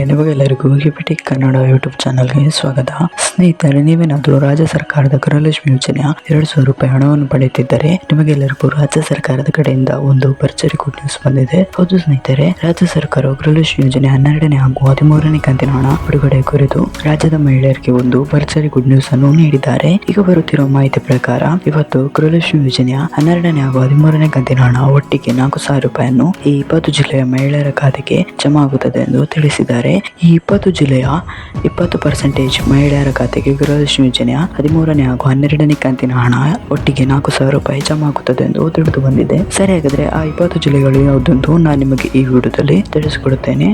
ನಿಮಗೆಲ್ಲರಿಗೂ ಯುಪಿಟಿ ಕನ್ನಡ ಯೂಟ್ಯೂಬ್ ಚಾನಲ್ಗೆ ಸ್ವಾಗತ. ಸ್ನೇಹಿತರೆ, ನೀವೇನಾದರೂ ರಾಜ್ಯ ಸರ್ಕಾರದ ಗೃಹಲಕ್ಷ್ಮಿ ಯೋಜನೆಯ 2,000 ರೂಪಾಯಿ ಹಣವನ್ನು ಪಡೆಯುತ್ತಿದ್ದರೆ ನಿಮಗೆಲ್ಲರಿಗೂ ರಾಜ್ಯ ಸರ್ಕಾರದ ಕಡೆಯಿಂದ ಒಂದು ಭರ್ಜರಿ ಗುಡ್ ನ್ಯೂಸ್ ಬಂದಿದೆ. ಹೌದು ಸ್ನೇಹಿತರೆ, ರಾಜ್ಯ ಸರ್ಕಾರವು ಗೃಹಲಕ್ಷ್ಮಿ ಯೋಜನೆ 12ನೇ ಹಾಗೂ 13ನೇ ಕಂತಿನ ಹಣ ಬಿಡುಗಡೆ ಕುರಿತು ರಾಜ್ಯದ ಮಹಿಳೆಯರಿಗೆ ಒಂದು ಭರ್ಜರಿ ಗುಡ್ ನ್ಯೂಸ್ ಅನ್ನು ನೀಡಿದ್ದಾರೆ. ಈಗ ಬರುತ್ತಿರುವ ಮಾಹಿತಿ ಪ್ರಕಾರ ಇವತ್ತು ಗೃಹಲಕ್ಷ್ಮಿ ಯೋಜನೆಯ 12ನೇ ಹಾಗೂ 13ನೇ ಕಂತಿನ ಹಣ ಒಟ್ಟಿಗೆ 4,000 ರೂಪಾಯಿಯನ್ನು ಈ 20 ಜಿಲ್ಲೆಯ ಮಹಿಳೆಯರ ಖಾತೆಗೆ ಜಮಾ ಆಗುತ್ತದೆ ಎಂದು ತಿಳಿಸಿದ್ದಾರೆ. ಈ 20 ಜಿಲ್ಲೆಯ 20% ಮಹಿಳೆಯರ ಖಾತೆಗೆ ಗೃಹಲಕ್ಷ್ಮಿ ಯೋಜನೆಯ 13ನೇ ಹಾಗೂ 12ನೇ ಕಂತಿನ ಹಣ ಒಟ್ಟಿಗೆ 4,000 ರೂಪಾಯಿ ಜಮಾ ಆಗುತ್ತದೆ ಎಂದು ತಿಳಿದು ಬಂದಿದೆ. ಸರಿ, ಹಾಗಾದ್ರೆ ಆ 20 ಜಿಲ್ಲೆಗಳು ಯಾವುದೆಂದು ನಾನು ನಿಮಗೆ ಈ ವಿಡಿಯೋದಲ್ಲಿ ತಿಳಿಸಿಕೊಡುತ್ತೇನೆ.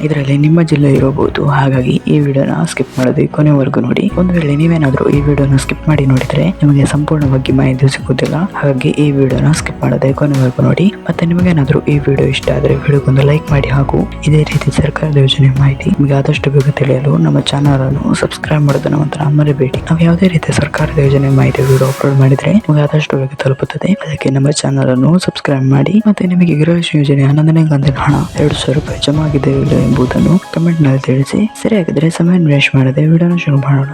ಇದರಲ್ಲಿ ನಿಮ್ಮ ಜಿಲ್ಲೆ ಇರಬಹುದು, ಹಾಗಾಗಿ ಈ ವಿಡಿಯೋನ ಸ್ಕಿಪ್ ಮಾಡದೆ ಕೊನೆವರೆಗೂ ನೋಡಿ. ಒಂದು ವೇಳೆ ನೀವೇನಾದರೂ ಈ ವಿಡಿಯೋನ ಸ್ಕಿಪ್ ಮಾಡಿ ನೋಡಿದ್ರೆ ನಿಮಗೆ ಸಂಪೂರ್ಣವಾಗಿ ಮಾಹಿತಿ ಸಿಗುವುದಿಲ್ಲ. ಹಾಗಾಗಿ ಈ ವಿಡಿಯೋನ ಸ್ಕಿಪ್ ಮಾಡದೆ ಕೊನೆವರೆಗೂ ನೋಡಿ. ಮತ್ತೆ ನಿಮಗೇನಾದರೂ ಈ ವಿಡಿಯೋ ಇಷ್ಟ ಆದರೆ ವಿಡಿಯೋಗೊಂದು ಲೈಕ್ ಮಾಡಿ ಹಾಗೂ ಇದೇ ರೀತಿ ಸರ್ಕಾರದ ಯೋಜನೆ ಮಾಹಿತಿ ನಿಮಗೆ ಆದಷ್ಟು ಬೇಗ ತಿಳಿಯಲು ನಮ್ಮ ಚಾನಲ್ ಅನ್ನು ಸಬ್ಸ್ಕ್ರೈಬ್ ಮಾಡೋದನ್ನು ಮಾತ್ರ ಮರೆಯಬೇಡಿ. ನಾವು ಯಾವುದೇ ರೀತಿಯ ಸರ್ಕಾರದ ಯೋಜನೆ ಮಾಹಿತಿ ವಿಡಿಯೋ ಅಪ್ಲೋಡ್ ಮಾಡಿದ್ರೆ ನಿಮಗೆ ಆದಷ್ಟು ಬೇಗ ತಲುಪುತ್ತದೆ. ಅದಕ್ಕೆ ನಮ್ಮ ಚಾನಲ್ ಅನ್ನು ಸಬ್ಸ್ಕ್ರೈಬ್ ಮಾಡಿ. ಮತ್ತೆ ನಿಮಗೆ ಗೃಹಲಕ್ಷ್ಮಿ ಯೋಜನೆ 11ನೇ ಕಂತಿನ ಹಣ 2,000 ರೂಪಾಯಿ ಜಮಾ ಆಗಿದೆ ಇಲ್ಲ ಎಂಬುದನ್ನು ಕಮೆಂಟ್ ನಲ್ಲಿ ತಿಳಿಸಿ. ಸರಿ, ಹಾಗಾದ್ರೆ ಸಮಯ ವೇಸ್ಟ್ ಮಾಡದೆ ವಿಡಿಯೋನ ಶುರು ಮಾಡೋಣ.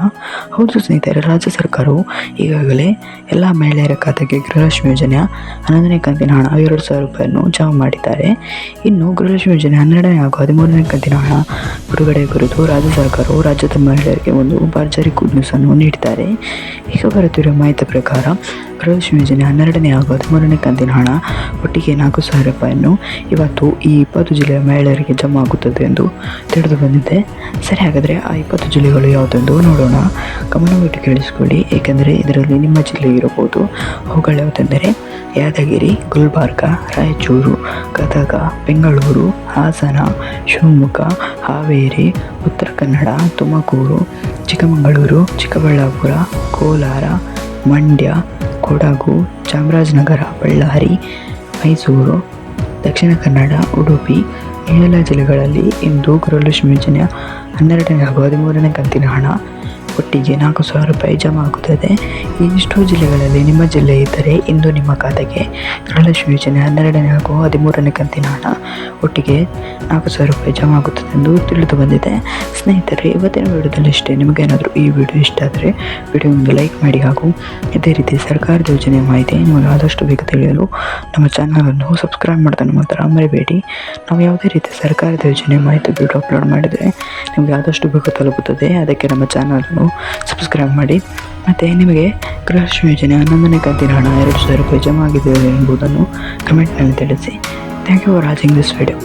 ಹೌದು ಸ್ನೇಹಿತರೆ, ರಾಜ್ಯ ಸರ್ಕಾರವು ಈಗಾಗಲೇ ಎಲ್ಲಾ ಮಹಿಳೆಯರ ಖಾತೆಗೆ ಗೃಹಲಕ್ಷ್ಮಿ ಯೋಜನೆಯ 11ನೇ ಕಂತಿನ ಹಣ 2,000 ರೂಪಾಯಿಯನ್ನು ಜಮಾ ಮಾಡಿದ್ದಾರೆ. ಇನ್ನು ಗೃಹಲಕ್ಷ್ಮಿ ಯೋಜನೆ 12ನೇ ಹಾಗೂ 13ನೇ ಕಂತಿನ ಹಣ ಬಿಡುಗಡೆ ಕುರಿತು ರಾಜ್ಯ ಸರ್ಕಾರವು ರಾಜ್ಯದ ಮಹಿಳೆಯರಿಗೆ ಒಂದು ಭರ್ಜರಿ ಗುಡ್ ನ್ಯೂಸ್ ಅನ್ನು ನೀಡಿದ್ದಾರೆ. ಈಗ ಬರುತ್ತಿರುವ ಮಾಹಿತಿ ಪ್ರಕಾರ ಗೃಹಲಕ್ಷ್ಮಿ ಯೋಜನೆ 12ನೇ ಹಾಗೂ 13ನೇ ಕಂತಿನ ಹಣ ಒಟ್ಟಿಗೆ 4,000 ರೂಪಾಯಿಯನ್ನು ಇವತ್ತು ಈ 20 ಜಿಲ್ಲೆಯ ಮಹಿಳೆಯರಿಗೆ ಜಮಾ ಆಗುತ್ತದೆ ಎಂದು ತಿಳಿದು ಬಂದಿದೆ. ಸರಿ, ಹಾಗಾದರೆ ಆ 20 ಜಿಲ್ಲೆಗಳು ಯಾವುದೆಂದು ನೋಡೋಣ. ಗಮನವಿಟ್ಟು ಕೇಳಿಸಿಕೊಳ್ಳಿ, ಏಕೆಂದರೆ ಇದರಲ್ಲಿ ನಿಮ್ಮ ಜಿಲ್ಲೆ ಇರಬಹುದು. ಅವುಗಳು ಯಾವುದೆಂದರೆ ಯಾದಗಿರಿ, ಗುಲ್ಬರ್ಗ, ರಾಯಚೂರು, ಗದಗ, ಬೆಂಗಳೂರು, ಹಾಸನ, ಶಿವಮೊಗ್ಗ, ಹಾವೇರಿ, ಉತ್ತರ ಕನ್ನಡ, ತುಮಕೂರು, ಚಿಕ್ಕಮಗಳೂರು, ಚಿಕ್ಕಬಳ್ಳಾಪುರ, ಕೋಲಾರ, ಮಂಡ್ಯ, ಕೊಡಗು, ಚಾಮರಾಜನಗರ, ಬಳ್ಳಾರಿ, ಮೈಸೂರು, ದಕ್ಷಿಣ ಕನ್ನಡ, ಉಡುಪಿ ಈ ಎಲ್ಲ ಜಿಲ್ಲೆಗಳಲ್ಲಿ ಇಂದು ಗೃಹಲಕ್ಷ್ಮಿ ಯೋಜನೆಯ 12ನೇ ಹಾಗೂ 13ನೇ ಕಂತಿನ ಹಣ ಒಟ್ಟಿಗೆ 4,000 ರೂಪಾಯಿ ಜಮಾ ಆಗುತ್ತದೆ. ಇಷ್ಟು ಜಿಲ್ಲೆಗಳಲ್ಲಿ ನಿಮ್ಮ ಜಿಲ್ಲೆ ಇದ್ದರೆ ಇಂದು ನಿಮ್ಮ ಖಾತೆಗೆ ಗೃಹಲಕ್ಷ್ಮಿ ಯೋಜನೆ 12ನೇ ಹಾಗೂ 13ನೇ ಕಂತಿನ ಹಣ ಒಟ್ಟಿಗೆ 4,000 ರೂಪಾಯಿ ಜಮಾ ಆಗುತ್ತದೆ ಎಂದು ತಿಳಿದು ಬಂದಿದೆ. ಸ್ನೇಹಿತರೆ, ಇವತ್ತಿನ ವಿಡಿಯೋದಲ್ಲಿ ಇಷ್ಟೇ. ನಿಮಗೇನಾದರೂ ಈ ವಿಡಿಯೋ ಇಷ್ಟ ಆದರೆ ವಿಡಿಯೋ ಒಂದು ಲೈಕ್ ಮಾಡಿ ಹಾಗೂ ಇದೇ ರೀತಿ ಸರ್ಕಾರದ ಯೋಜನೆಯ ಮಾಹಿತಿ ನಿಮಗೆ ಆದಷ್ಟು ಬೇಗ ತಿಳಿಯಲು ನಮ್ಮ ಚಾನಲನ್ನು ಸಬ್ಸ್ಕ್ರೈಬ್ ಮಾಡೋದನ್ನು ಮಾತ್ರ ಮರಿಬೇಡಿ. ನಾವು ಯಾವುದೇ ರೀತಿ ಸರ್ಕಾರದ ಯೋಜನೆ ಮಾಹಿತಿ ವಿಡಿಯೋ ಅಪ್ಲೋಡ್ ಮಾಡಿದರೆ ನಿಮಗೆ ಆದಷ್ಟು ಬೇಗ ತಲುಪುತ್ತದೆ. ಅದಕ್ಕೆ ನಮ್ಮ ಚಾನಲನ್ನು ಸಬ್ಸ್ಕ್ರೈಬ್ ಮಾಡಿ. ಮತ್ತು ನಿಮಗೆ ಗೃಹಲಕ್ಷ್ಮಿ ಯೋಜನೆ 11ನೇ ಕಂತಿನ ಹಣ 2,000 ರೂಪಾಯಿ ಜಮಾ ಆಗಿದೆ ಎಂಬುದನ್ನು ಕಮೆಂಟ್ನಲ್ಲಿ ತಿಳಿಸಿ. Thank you for watching this video.